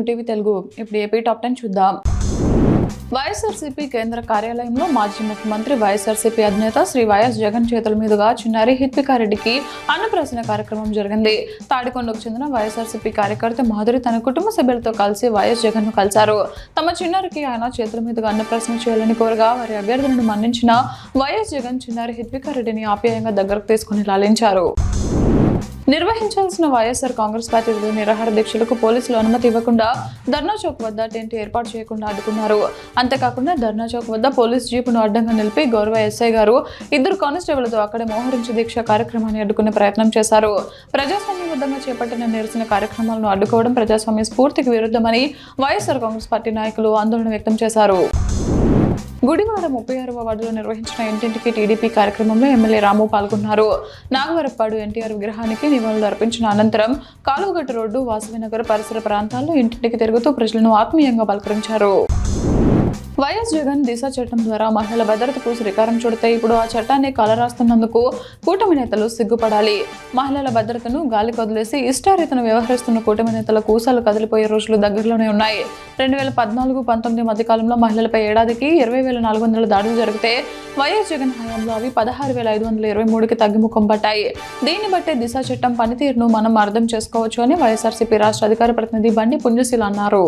New TV Telugu. ఇప్పుడు AP top 10 చూద్దాం. వైఎస్ఆర్సీపీ కేంద్ర కార్యాలయంలో మాజీ ముఖ్యమంత్రి వైఎస్ఆర్సీపీ అధినేత శ్రీ వైఎస్ జగన్ చేతుల మీదుగా చిన్నారి హిత్వికారెడ్డికి అన్నప్రాసన కార్యక్రమం జరిగింది. తాడికొండకు చెందిన వైఎస్ఆర్సీపీ కార్యకర్త మాధురి తన కుటుంబ సభ్యులతో కలిసి వైఎస్ జగన్ ను కలిశారు. తమ చిన్నారికి ఆయన చేతుల మీదుగా అన్నప్రాసన చేయాలని కోరగా వారి అభ్యర్థనను మన్నించిన వైఎస్ జగన్ చిన్నారి హిత్వికారెడ్డిని ఆప్యాయంగా దగ్గరకు తీసుకుని లాలించారు. నిర్వహించాల్సిన వైఎస్ఆర్ కాంగ్రెస్ పార్టీ నిరాహార దీక్షలకు పోలీసులు అనుమతి ఇవ్వకుండా ధర్నా చౌక్ వద్ద టెంట్ ఏర్పాటు చేయకుండా అడ్డుకున్నారు. అంతేకాకుండా ధర్నా చౌక్ వద్ద పోలీస్ జీపును అడ్డంగా నిలిపి గౌరవ ఎస్ఐ గారు 2 కానిస్టేబుల్తో అక్కడే మోహరించి దీక్ష కార్యక్రమాన్ని అడ్డుకునే ప్రయత్నం చేశారు. ప్రజాస్వామ్యబద్ధంగా చేపట్టిన నిరసన కార్యక్రమాలను అడ్డుకోవడం ప్రజాస్వామ్య స్ఫూర్తికి విరుద్ధమని వైఎస్ఆర్ కాంగ్రెస్ పార్టీ నాయకులు ఆందోళన వ్యక్తం చేశారు. గుడివాడ 36వ వార్డులో నిర్వహించిన ఇంటింటికి టీడీపీ కార్యక్రమంలో ఎమ్మెల్యే రాము పాల్గొన్నారు. నాగవరప్పాడు ఎన్టీఆర్ విగ్రహానికి నివాళులు అర్పించిన అనంతరం కాలువగట్టు రోడ్డు, వాసవినగర్ పరిసర ప్రాంతాల్లో ఇంటింటికి తిరుగుతూ ప్రజలను ఆత్మీయంగా పలకరించారు. వైఎస్ జగన్ దిశ చట్టం ద్వారా మహిళల భద్రతకు శ్రీకారం చుడితే ఇప్పుడు ఆ చట్టాన్ని కలరాస్తున్నందుకు కూటమి నేతలు సిగ్గుపడాలి. మహిళల భద్రతను గాలికి వదిలేసి ఇష్టారీతను వ్యవహరిస్తున్న కూటమి నేతల కూసాలు కదిలిపోయే రోజులు దగ్గరలోనే ఉన్నాయి. 2014-19 మధ్యకాలంలో మహిళలపై ఏడాదికి 20,400 దాడులు జరిగితే వైఎస్ జగన్ హయాంలో అవి 16,523కి తగ్గిముఖం పట్టాయి. దీన్ని బట్టే దిశ చట్టం పనితీరును మనం అర్థం చేసుకోవచ్చు అని వైఎస్ఆర్సీపీ రాష్ట్ర అధికార ప్రతినిధి బండి పుణ్యశీల అన్నారు.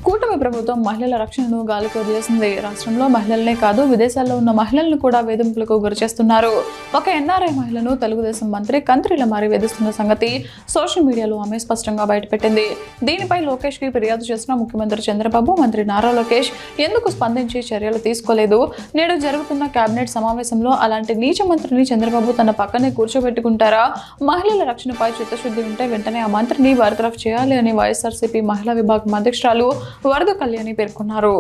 కూటమి ప్రభుత్వం మహిళల రక్షణను గాలికి వదిలేసింది. రాష్ట్రంలో మహిళలనే కాదు, విదేశాల్లో ఉన్న మహిళలను కూడా వేధింపులకు గురిచేస్తున్నారు. ఒక ఎన్ఆర్ఐ మహిళను తెలుగుదేశం మంత్రి కంత్రిల మారి వేధిస్తున్న సంగతి సోషల్ మీడియాలో ఆమె స్పష్టంగా బయటపెట్టింది. దీనిపై లోకేష్ కి ఫిర్యాదు చేసిన ముఖ్యమంత్రి చంద్రబాబు, మంత్రి నారా లోకేష్ ఎందుకు స్పందించి చర్యలు తీసుకోలేదు? నేడు జరుగుతున్న కేబినెట్ సమావేశంలో అలాంటి నీచ మంత్రిని చంద్రబాబు తన పక్కనే కూర్చోబెట్టుకుంటారా? మహిళల రక్షణపై చిత్తశుద్ధి ఉంటే వెంటనే ఆ మంత్రిని బర్తరఫ్ చేయాలి అని వైఎస్ఆర్సీపీ మహిళా విభాగం అధ్యక్షురాలు వరద కళ్యాణి పేర్కొన్నారు.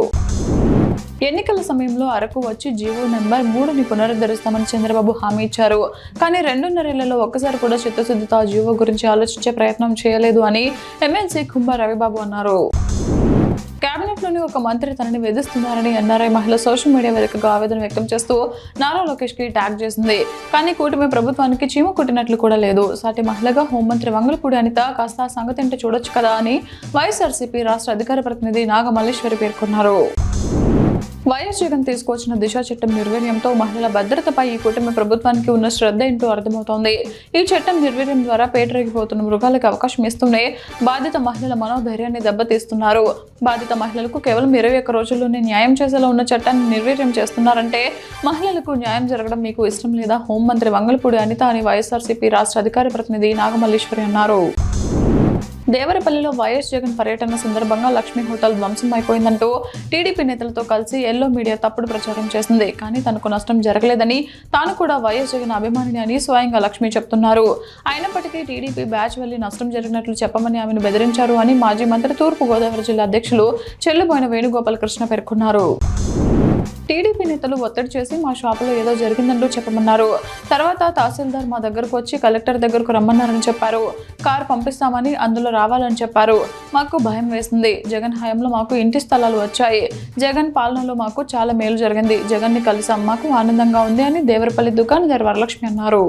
ఎన్నికల సమయంలో అరకు వచ్చి జీవో నెంబర్ 3ని పునరుద్ధరిస్తామని చంద్రబాబు హామీ ఇచ్చారు. కానీ 2.5 ఏళ్లలో ఒక్కసారి కూడా చిత్తశుద్ధితో ఆ జీవో గురించి ఆలోచించే ప్రయత్నం చేయలేదు అని ఎమ్మెల్సీ కుంభ రవిబాబు అన్నారు. కేబినెట్ లోని ఒక మంత్రి తనని వేధిస్తున్నారని ఎన్ఆర్ఐ మహిళ సోషల్ మీడియా వేదికగా ఆవేదన వ్యక్తం చేస్తూ నారా లోకేష్ కి ట్యాగ్ చేసింది. కానీ కూటమి ప్రభుత్వానికి చీమ కుట్టినట్లు కూడా లేదు. సాటి మహిళగా హోంమంత్రి వంగలపూడి అనిత కాస్త ఆ సంగతి ఏంటో చూడొచ్చు కదా అని వైఎస్ఆర్సీపీ రాష్ట్ర అధికార ప్రతినిధి నాగమల్లేశ్వరి పేర్కొన్నారు. వైఎస్ జగన్ తీసుకొచ్చిన దిశ చట్టం నిర్వీర్యంతో మహిళల భద్రతపై ఈ కూటమి ప్రభుత్వానికి ఉన్న శ్రద్ధ ఏంటో అర్థమవుతోంది. ఈ చట్టం నిర్వీర్యం ద్వారా పేటరేగిపోతున్న మృగాలకు అవకాశం ఇస్తూనే బాధిత మహిళల మనోధైర్యాన్ని దెబ్బతీస్తున్నారు. బాధిత మహిళలకు కేవలం 21 రోజుల్లోనే న్యాయం చేసేలా ఉన్న చట్టాన్ని నిర్వీర్యం చేస్తున్నారంటే మహిళలకు న్యాయం జరగడం మీకు ఇష్టం లేదా? హోంమంత్రి వంగలపూడి అనిత అని వైఎస్ఆర్సీపీ రాష్ట్ర అధికార ప్రతినిధి నాగమల్లేశ్వరి అన్నారు. దేవరపల్లిలో వైఎస్ జగన్ పర్యటన సందర్భంగా లక్ష్మీ హోటల్ ధ్వంసం అయిపోయిందంటూ టీడీపీ నేతలతో కలిసి ఎల్లో మీడియా తప్పుడు ప్రచారం చేసింది. కానీ తనకు నష్టం జరగలేదని, తాను కూడా వైఎస్ జగన్ అభిమానిని అని స్వయంగా లక్ష్మీ చెప్తున్నారు. అయినప్పటికీ టీడీపీ బ్యాచ్ వెళ్లి నష్టం జరిగినట్లు చెప్పమని ఆమెను బెదిరించారు అని మాజీ మంత్రి తూర్పు గోదావరి జిల్లా అధ్యక్షులు చెల్లుబోయిన వేణుగోపాలకృష్ణ పేర్కొన్నారు. టీడీపీ నేతలు ఒత్తిడి చేసి మా షాపులో ఏదో జరిగిందంటూ చెప్పమన్నారు. తర్వాత తహసీల్దార్ మా దగ్గరకు వచ్చి కలెక్టర్ దగ్గరకు రమ్మన్నారని చెప్పారు. కారు పంపిస్తామని, అందులో రావాలని చెప్పారు. మాకు భయం వేసింది. జగన్ హయాంలో మాకు ఇంటి స్థలాలు వచ్చాయి. జగన్ పాలనలో మాకు చాలా మేలు జరిగింది. జగన్ని కలిసాం, మాకు ఆనందంగా ఉంది అని దేవరపల్లి దుకాణదారు వరలక్ష్మి అన్నారు.